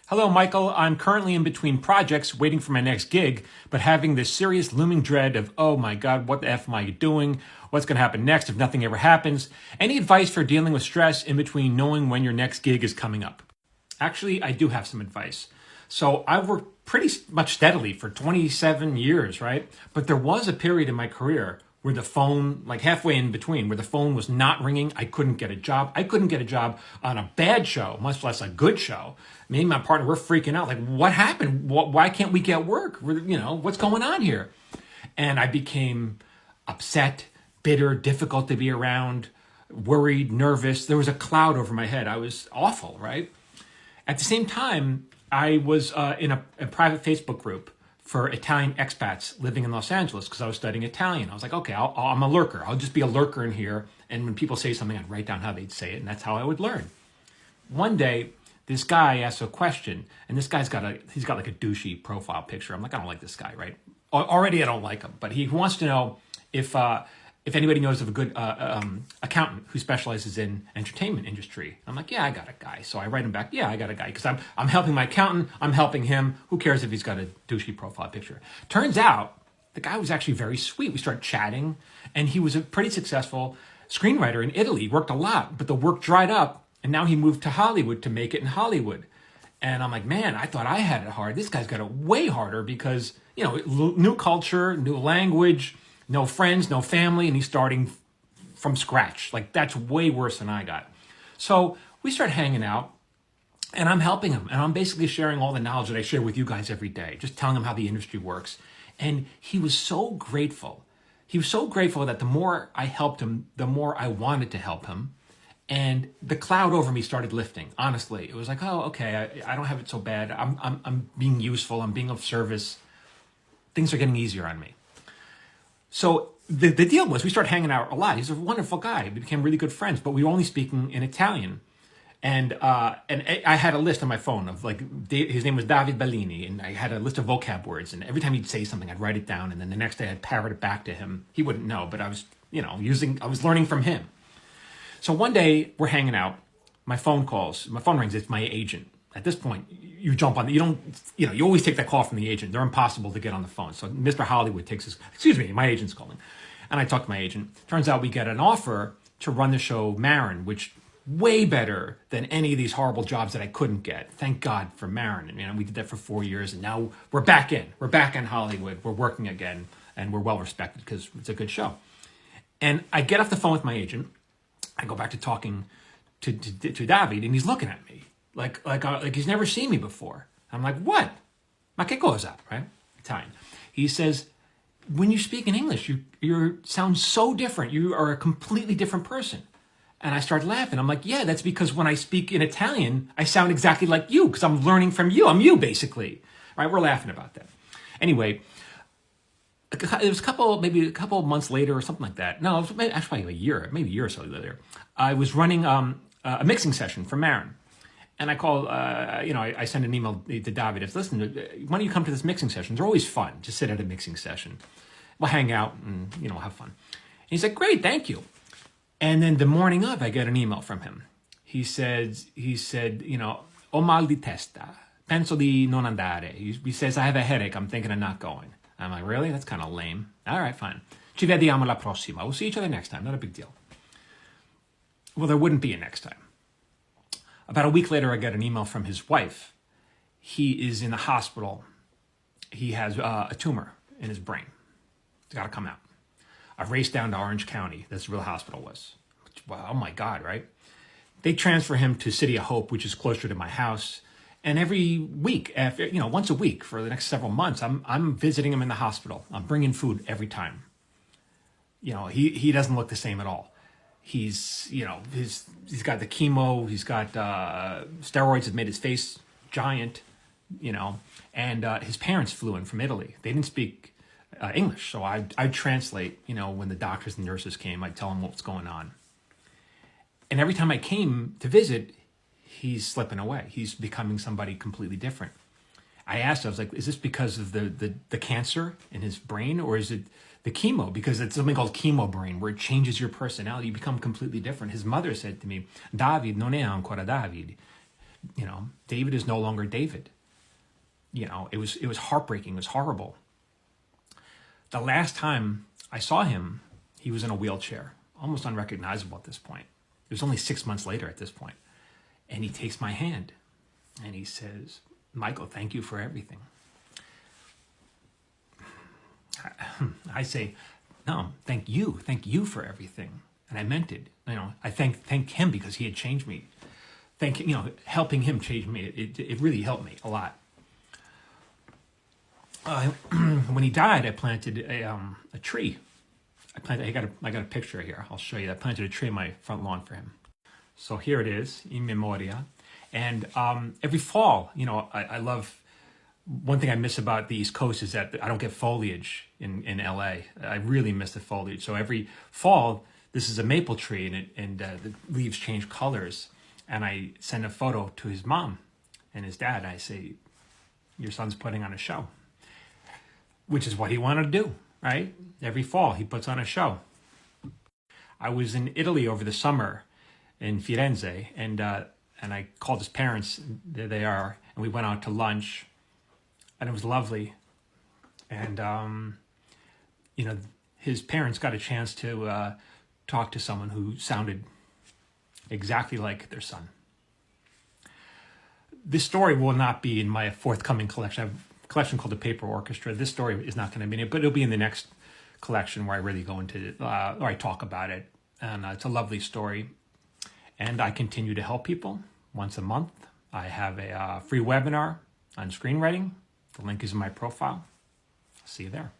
Hello, Michael. I'm currently in between projects waiting for my next gig, but having this serious looming dread of, oh my God, what the F am I doing? What's going to happen next if nothing ever happens? Any advice for dealing with stress in between knowing when your next gig is coming up? Actually, I do have some advice. So I've worked pretty much steadily for 27 years, right? But there was a period in my career where the phone, like halfway in between, where the phone was not ringing. I couldn't get a job. I couldn't get a job on a bad show, much less a good show. Me and my partner were freaking out. Like, what happened? Why can't we get work? What's going on here? And I became upset, bitter, difficult to be around, worried, nervous. There was a cloud over my head. I was awful, right? At the same time, I was in a private Facebook group for Italian expats living in Los Angeles because I was studying Italian. I was like, okay, I'm a lurker. I'll just be a lurker in here. And when people say something, I'd write down how they'd say it. And that's how I would learn. One day, this guy asked a question, and this guy's got like a douchey profile picture. I'm like, I don't like this guy, right? Already I don't like him. But he wants to know if anybody knows of a good accountant who specializes in entertainment industry. I'm like, yeah, I got a guy. So I write him back, yeah, I got a guy. Because I'm helping my accountant, I'm helping him. Who cares if he's got a douchey profile picture? Turns out, the guy was actually very sweet. We started chatting, and he was a pretty successful screenwriter in Italy, worked a lot, but the work dried up, and now he moved to Hollywood to make it in Hollywood. And I'm like, man, I thought I had it hard. This guy's got it way harder because, new culture, new language, no friends, no family, and he's starting from scratch. Like, that's way worse than I got. So we start hanging out, and I'm helping him. And I'm basically sharing all the knowledge that I share with you guys every day, just telling him how the industry works. And he was so grateful. He was so grateful that the more I helped him, the more I wanted to help him. And the cloud over me started lifting. Honestly, it was like, oh, okay, I don't have it so bad. I'm being useful. I'm being of service. Things are getting easier on me. So the deal was we started hanging out a lot. He's a wonderful guy. We became really good friends, but we were only speaking in Italian. And I had a list on my phone of his name was David Bellini, and I had a list of vocab words. And every time he'd say something, I'd write it down. And then the next day I'd parrot it back to him. He wouldn't know, but I was, I was learning from him. So one day we're hanging out. My phone rings. It's my agent. At this point, you jump on. You always take that call from the agent. They're impossible to get on the phone. So Mr. Hollywood takes my agent's calling. And I talk to my agent. Turns out we get an offer to run the show Marin, which way better than any of these horrible jobs that I couldn't get. Thank God for Marin. We did that for 4 years, and now we're back in. We're back in Hollywood. We're working again, and we're well respected because it's a good show. And I get off the phone with my agent. I go back to talking to David, and he's looking at me like he's never seen me before. I'm like, what? Ma che cosa? Right? Italian. He says, when you speak in English, you sound so different. You are a completely different person. And I start laughing. I'm like, yeah, that's because when I speak in Italian, I sound exactly like you because I'm learning from you. I'm you, basically. Right? We're laughing about that. Anyway, it was maybe a couple of months later or something like that. No, it was actually maybe a year or so later. I was running a mixing session for Marin. And I call, I send an email to David. It's, listen, why don't you come to this mixing session? They're always fun. Just sit at a mixing session. We'll hang out and, have fun. And he's like, great, thank you. And then the morning of, I get an email from him. He said, ho mal di testa. Penso di non andare. He says, I have a headache. I'm thinking of not going. I'm like, really? That's kind of lame. All right, fine. Ci vediamo la prossima. We'll see each other next time. Not a big deal. Well, there wouldn't be a next time. About a week later, I get an email from his wife. He is in the hospital. He has a tumor in his brain. It's got to come out. I raced down to Orange County. That's where the hospital was. Wow, oh my God, right? They transfer him to City of Hope, which is closer to my house. And every week, once a week for the next several months, I'm visiting him in the hospital. I'm bringing food every time. He doesn't look the same at all. He's got the chemo. He's got steroids that made his face giant. And his parents flew in from Italy. They didn't speak English, so I'd translate. When the doctors and nurses came, I'd tell them what's going on. And every time I came to visit, he's slipping away. He's becoming somebody completely different. I asked, I was like, is this because of the cancer in his brain, or is it the chemo? Because it's something called chemo brain, where it changes your personality. You become completely different. His mother said to me, David non è ancora David. David is no longer David. It was heartbreaking. It was horrible. The last time I saw him, he was in a wheelchair, almost unrecognizable at this point. It was only 6 months later at this point. And he takes my hand and he says, "Michael, thank you for everything." I say, "No, thank you for everything." And I meant it. I thank him because he had changed me. Helping him change me. It really helped me a lot. When he died, I planted a tree. I got a picture here. I'll show you. I planted a tree in my front lawn for him. So here it is, in memoria. And every fall, I love. One thing I miss about the East Coast is that I don't get foliage in LA. I really miss the foliage. So every fall, this is a maple tree, and the leaves change colors. And I send a photo to his mom and his dad. I say, "Your son's putting on a show," which is what he wanted to do, right? Every fall, he puts on a show. I was in Italy over the summer in Firenze, and I called his parents. There they are, and we went out to lunch, and it was lovely. And his parents got a chance to talk to someone who sounded exactly like their son. This story will not be in my forthcoming collection. I have a collection called The Paper Orchestra. This story is not going to be in it, but it'll be in the next collection where I really go into it, or I talk about it. And it's a lovely story. And I continue to help people once a month. I have a free webinar on screenwriting. The link is in my profile. See you there.